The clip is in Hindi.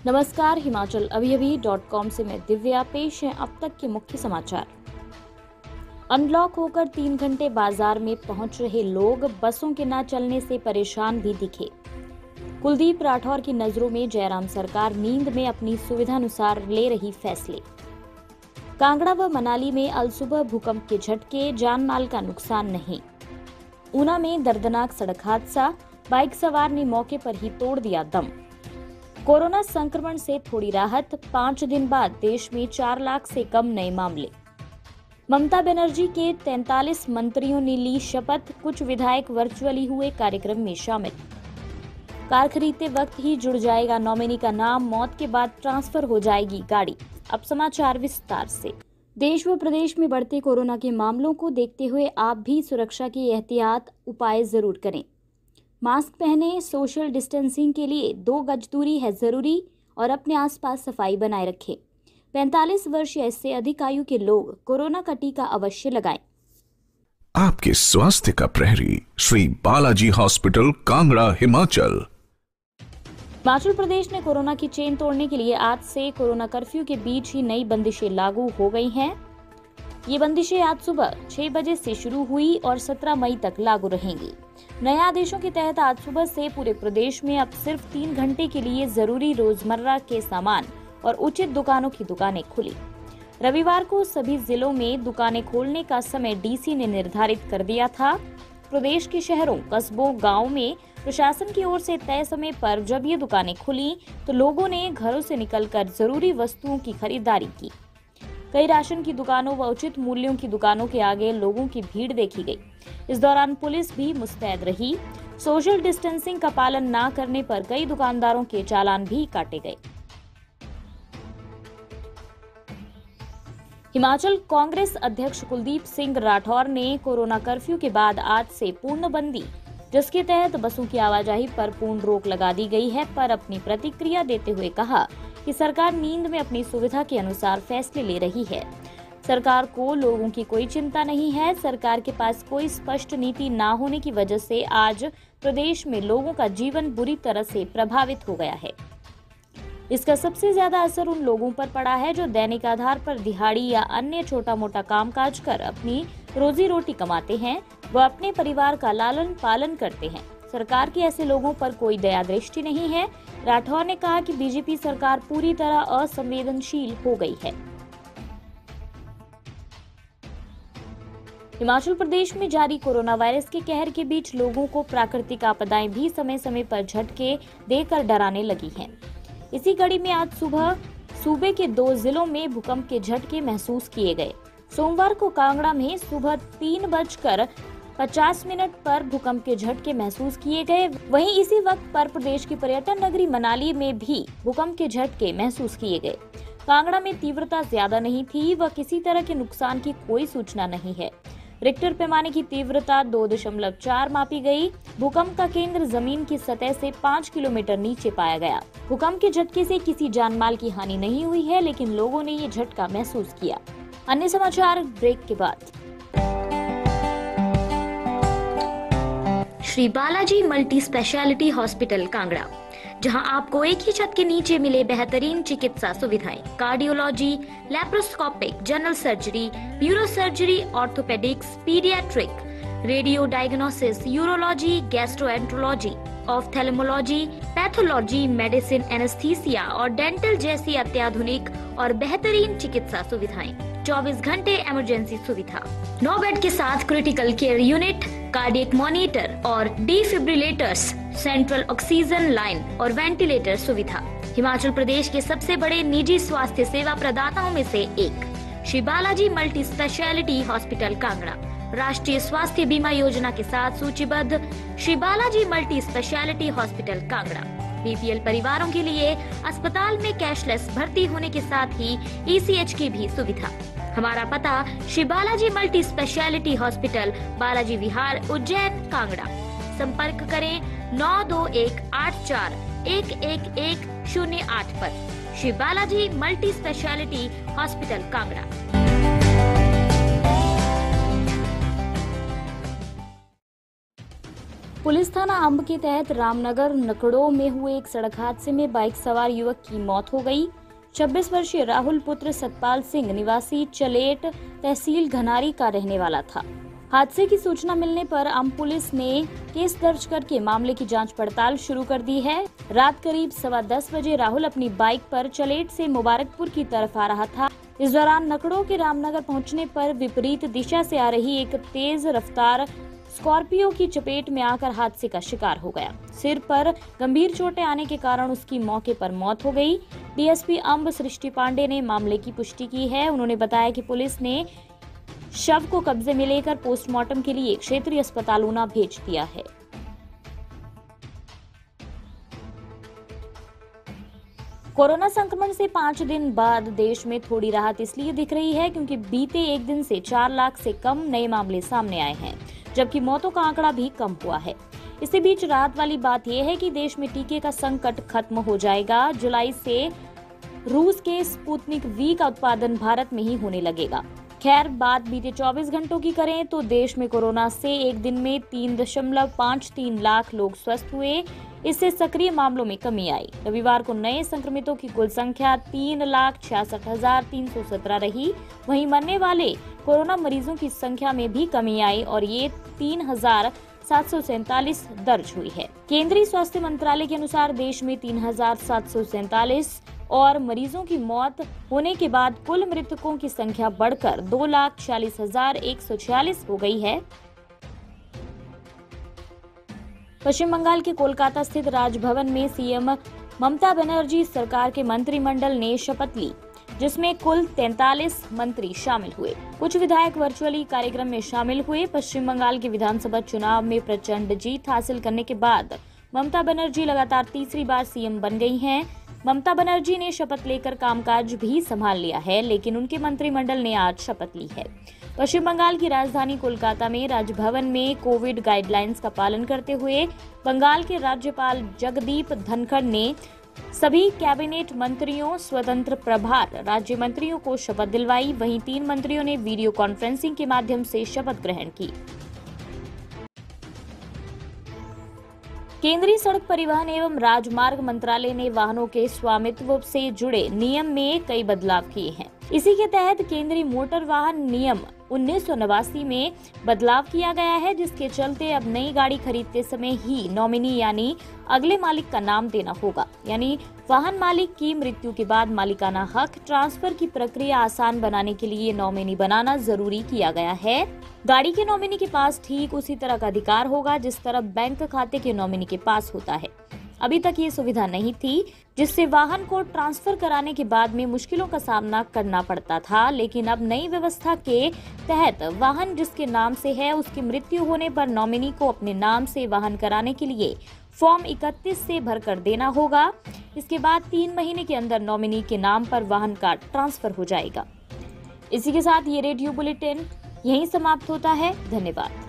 नमस्कार, हिमाचल अभी.com से मैं दिव्या। पेश है अब तक के मुख्य समाचार। अनलॉक होकर 3 घंटे बाजार में पहुंच रहे लोग बसों के न चलने से परेशान भी दिखे। कुलदीप राठौर की नजरों में जयराम सरकार नींद में अपनी सुविधानुसार ले रही फैसले। कांगड़ा व मनाली में अलसुबह भूकंप के झटके, जान माल का नुकसान नहीं। ऊना में दर्दनाक सड़क हादसा, बाइक सवार ने मौके पर ही तोड़ दिया दम। कोरोना संक्रमण से थोड़ी राहत, 5 दिन बाद देश में 4 लाख से कम नए मामले। ममता बनर्जी के 43 मंत्रियों ने ली शपथ, कुछ विधायक वर्चुअली हुए कार्यक्रम में शामिल। कार खरीदते वक्त ही जुड़ जाएगा नॉमिनी का नाम, मौत के बाद ट्रांसफर हो जाएगी गाड़ी। अब समाचार विस्तार से। देश व प्रदेश में बढ़ते कोरोना के मामलों को देखते हुए आप भी सुरक्षा के एहतियात उपाय जरूर करें। मास्क पहने, सोशल डिस्टेंसिंग के लिए 2 गज दूरी है जरूरी और अपने आसपास सफाई बनाए रखें। 45 वर्ष या इससे अधिक आयु के लोग कोरोना का टीका अवश्य लगाएं। आपके स्वास्थ्य का प्रहरी, श्री बालाजी हॉस्पिटल, कांगड़ा, हिमाचल। हिमाचल प्रदेश ने कोरोना की चेन तोड़ने के लिए आज से कोरोना कर्फ्यू के बीच ही नई बंदिशें लागू हो गई हैं। ये बंदिशें आज सुबह 6 बजे से शुरू हुई और 17 मई तक लागू रहेंगी। नए आदेशों के तहत आज सुबह से पूरे प्रदेश में अब सिर्फ 3 घंटे के लिए जरूरी रोजमर्रा के सामान और उचित दुकानों की दुकानें खुली। रविवार को सभी जिलों में दुकानें खोलने का समय डीसी ने निर्धारित कर दिया था। प्रदेश के शहरों, कस्बों, गाँव में प्रशासन की ओर से तय समय पर जब ये दुकानें खुली तो लोगों ने घरों से निकलकर जरूरी वस्तुओं की खरीदारी की। कई राशन की दुकानों व उचित मूल्यों की दुकानों के आगे लोगों की भीड़ देखी गई। इस दौरान पुलिस भी मुस्तैद रही। सोशल डिस्टेंसिंग का पालन न करने पर कई दुकानदारों के चालान भी काटे गए। हिमाचल कांग्रेस अध्यक्ष कुलदीप सिंह राठौर ने कोरोना कर्फ्यू के बाद आज से पूर्णबंदी, जिसके तहत बसों की आवाजाही पर पूर्ण रोक लगा दी गई है, पर अपनी प्रतिक्रिया देते हुए कहा कि सरकार नींद में अपनी सुविधा के अनुसार फैसले ले रही है। सरकार को लोगों की कोई चिंता नहीं है। सरकार के पास कोई स्पष्ट नीति न होने की वजह से आज प्रदेश में लोगों का जीवन बुरी तरह से प्रभावित हो गया है। इसका सबसे ज्यादा असर उन लोगों पर पड़ा है जो दैनिक आधार पर दिहाड़ी या अन्य छोटा मोटा कामकाज कर अपनी रोजी रोटी कमाते हैं व अपने परिवार का लालन पालन करते हैं। सरकार की ऐसे लोगों पर कोई दया दृष्टि नहीं है। राठौर ने कहा कि बीजेपी सरकार पूरी तरह असंवेदनशील हो गई है। हिमाचल प्रदेश में जारी कोरोना वायरस के कहर के बीच लोगों को प्राकृतिक आपदाएं भी समय समय पर झटके देकर डराने लगी हैं। इसी कड़ी में आज सुबह सूबे के 2 जिलों में भूकंप के झटके महसूस किए गए। सोमवार को कांगड़ा में सुबह 3:50 पर भूकंप के झटके महसूस किए गए। वहीं इसी वक्त पर प्रदेश की पर्यटन नगरी मनाली में भी भूकंप के झटके महसूस किए गए। कांगड़ा में तीव्रता ज्यादा नहीं थी व किसी तरह के नुकसान की कोई सूचना नहीं है। रिक्टर पैमाने की तीव्रता 2.4 मापी गई। भूकंप का केंद्र जमीन की सतह से 5 किलोमीटर नीचे पाया गया। भूकंप के झटके से किसी जानमाल की हानि नहीं हुई है, लेकिन लोगों ने ये झटका महसूस किया। अन्य समाचार ब्रेक के बाद। Shri Balaji multi speciality hospital Kangra, जहां आपको एक ही छत के नीचे मिले बेहतरीन चिकित्सा सुविधाएं, cardiology, laparoscopic, general surgery, neuro surgery, orthopaedics, paediatric, radio diagnosis, urology, gastroenterology, ophthalmology, pathology, medicine, anaesthesia और डेंटल जैसी अत्याधुनिक और बेहतरीन चिकित्सा सुविधाएं, 24 घंटे इमरजेंसी सुविधा, 9 बेड के साथ critical care unit, cardiac monitor और डिफिब्रिलेटर्स, सेंट्रल ऑक्सीजन लाइन और वेंटिलेटर सुविधा। हिमाचल प्रदेश के सबसे बड़े निजी स्वास्थ्य सेवा प्रदाताओं में से एक Shri Balaji multi speciality hospital Kangra राष्ट्रीय स्वास्थ्य बीमा योजना के साथ सूचीबद्ध Shri Balaji multi speciality hospital Kangra BPL परिवारों के लिए अस्पताल में कैशलेस भर्ती होने के साथ ही ईसीएच की भी सुविधा। हमारा पता Shri Balaji multi speciality hospital, Balaji Vihar, Ujjain, Kangra. संपर्क करें 9218411108 पर। Shri Balaji multi speciality hospital Kangra. Police थाना अंब के तहत रामनगर नकड़ो में हुए एक सड़क हादसे में बाइक सवार युवक की मौत हो गई। 26 वर्षीय राहुल पुत्र सतपाल सिंह निवासी चलेट तहसील घनारी का रहने वाला था। हादसे की सूचना मिलने पर अंब पुलिस ने केस दर्ज करके मामले की जांच पड़ताल शुरू कर दी है। रात करीब 10:15 बजे राहुल अपनी बाइक पर चलेट से मुबारकपुर की तरफ आ रहा था। इस दौरान नकड़ो के रामनगर पहुंचने पर विपरीत दिशा से आ रही एक तेज रफ्तार स्कॉर्पियो की चपेट में आकर हादसे का शिकार हो गया। सिर पर गंभीर चोटें आने के कारण उसकी मौके पर मौत हो गई। डीएसपी अंब सृष्टि पांडे ने मामले की पुष्टि की है। उन्होंने बताया कि पुलिस ने शव को कब्जे में लेकर पोस्टमार्टम के लिए क्षेत्रीय अस्पताल ऊना भेज दिया है। कोरोना संक्रमण से 5 दिन बाद देश में थोड़ी राहत इसलिए दिख रही है क्योंकि बीते एक दिन से 4 लाख से कम नए मामले सामने आए हैं, जबकि मौतों का आंकड़ा भी कम हुआ है। इसी बीच राहत वाली बात यह है कि देश में टीके का संकट खत्म हो जाएगा। जुलाई से रूस के स्पुतनिक वी का उत्पादन भारत में ही होने लगेगा। खैर, बात बीते 24 घंटों की करें तो देश में कोरोना से एक दिन में 3.53 लाख लोग स्वस्थ हुए। इससे सक्रिय मामलों में कमी आई। रविवार को नए संक्रमितों की कुल संख्या 3,66,317 रही। वहीं मरने वाले कोरोना मरीजों की संख्या में भी कमी आई और ये 3,747 दर्ज हुई है। केंद्रीय स्वास्थ्य मंत्रालय के अनुसार देश में 3,747 और मरीजों की मौत होने के बाद कुल मृतकों की संख्या बढ़कर 2,46,146 हो गई है। पश्चिम बंगाल के कोलकाता स्थित राजभवन में सीएम ममता बनर्जी सरकार के मंत्रिमंडल ने शपथ ली, जिसमें कुल 43 मंत्री शामिल हुए। कुछ विधायक वर्चुअली कार्यक्रम में शामिल हुए। पश्चिम बंगाल के विधानसभा चुनाव में प्रचंड जीत हासिल करने के बाद ममता बनर्जी लगातार तीसरी बार सीएम बन गई हैं। ममता बनर्जी ने शपथ लेकर कामकाज भी संभाल लिया है, लेकिन उनके मंत्रिमंडल ने आज शपथ ली है। पश्चिम बंगाल की राजधानी कोलकाता में राजभवन में कोविड गाइडलाइंस का पालन करते हुए बंगाल के राज्यपाल जगदीप धनखड़ ने सभी कैबिनेट मंत्रियों, स्वतंत्र प्रभार राज्य मंत्रियों को शपथ दिलवाई। वहीं 3 मंत्रियों ने वीडियो कॉन्फ्रेंसिंग के माध्यम से शपथ ग्रहण की। केंद्रीय सड़क परिवहन एवं राजमार्ग मंत्रालय ने वाहनों के स्वामित्व से जुड़े नियम में कई बदलाव किए हैं। इसी के तहत केंद्रीय मोटर वाहन नियम 1989 में बदलाव किया गया है, जिसके चलते अब नई गाड़ी खरीदते समय ही नॉमिनी यानी अगले मालिक का नाम देना होगा। यानी वाहन मालिक की मृत्यु के बाद मालिकाना हक ट्रांसफर की प्रक्रिया आसान बनाने के लिए नॉमिनी बनाना जरूरी किया गया है। गाड़ी के नॉमिनी के पास ठीक उसी तरह का अधिकार होगा जिस तरह बैंक खाते के नॉमिनी के पास होता है। अभी तक ये सुविधा नहीं थी, जिससे वाहन को ट्रांसफर कराने के बाद में मुश्किलों का सामना करना पड़ता था। लेकिन अब नई व्यवस्था के तहत वाहन जिसके नाम से है, उसकी मृत्यु होने पर नॉमिनी को अपने नाम से वाहन कराने के लिए फॉर्म 31 से भरकर देना होगा। इसके बाद 3 महीने के अंदर नॉमिनी के नाम पर वाहन का ट्रांसफर हो जाएगा। इसी के साथ ये रेडियो बुलेटिन यहीं समाप्त होता है। धन्यवाद।